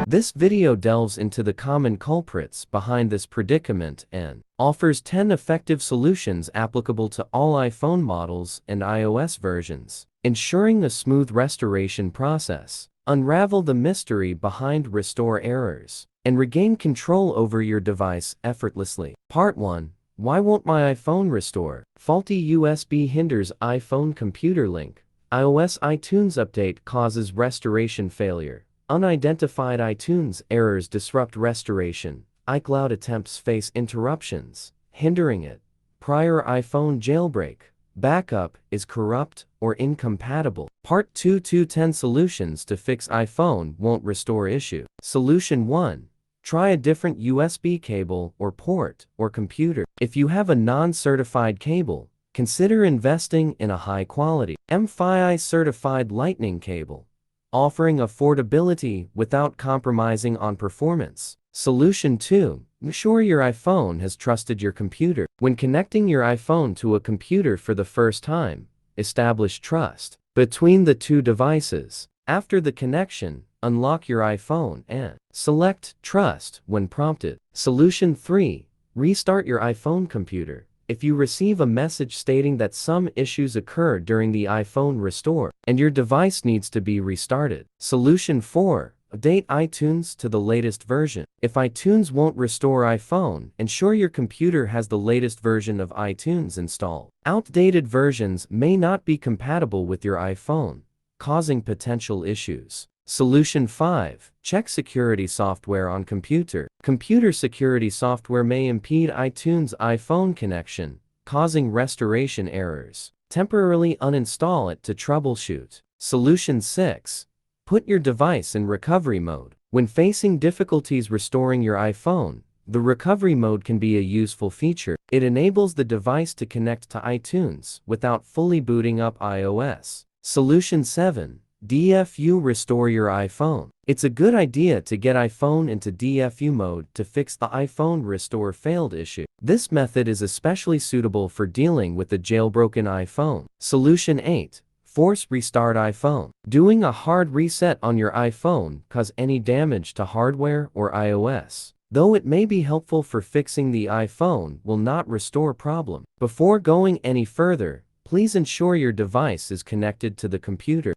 This video delves into the common culprits behind this predicament and offers 10 effective solutions applicable to all iPhone models and iOS versions, ensuring a smooth restoration process. Unravel the mystery behind restore errors and regain control over your device effortlessly. Part 1. Why won't my iPhone restore? Faulty USB hinders iPhone computer link. iOS iTunes update causes restoration failure. Unidentified iTunes errors disrupt restoration. iCloud attempts face interruptions, hindering it. Prior iPhone jailbreak. Backup is corrupt or incompatible. Part 2. 10 solutions to fix iPhone won't restore issue. Solution 1. Try a different USB cable or port or computer. If you have a non-certified cable, consider investing in a high-quality MFI certified Lightning cable, offering affordability without compromising on performance. Solution 2. Ensure your iPhone has trusted your computer. When connecting your iPhone to a computer for the first time, establish trust between the two devices. After the connection, unlock your iPhone and select Trust when prompted. Solution 3. Restart your iPhone computer. If you receive a message stating that some issues occurred during the iPhone restore and your device needs to be restarted. Solution 4. Update iTunes to the latest version. If iTunes won't restore iPhone, ensure your computer has the latest version of iTunes installed. Outdated versions may not be compatible with your iPhone, causing potential issues. Solution 5. Check security software on computer. Computer security software may impede iTunes iPhone connection, causing restoration errors. Temporarily uninstall it to troubleshoot. Solution 6. Put your device in recovery mode. When facing difficulties restoring your iPhone, the recovery mode can be a useful feature. It enables the device to connect to iTunes without fully booting up iOS. Solution 7. DFU restore your iPhone. It's a good idea to get iPhone into DFU mode to fix the iPhone restore failed issue. This method is especially suitable for dealing with the jailbroken iPhone. Solution 8. Force restart iPhone. Doing a hard reset on your iPhone cause any damage to hardware or iOS. Though it may be helpful for fixing the iPhone, will not restore problem. Before going any further, please ensure your device is connected to the computer.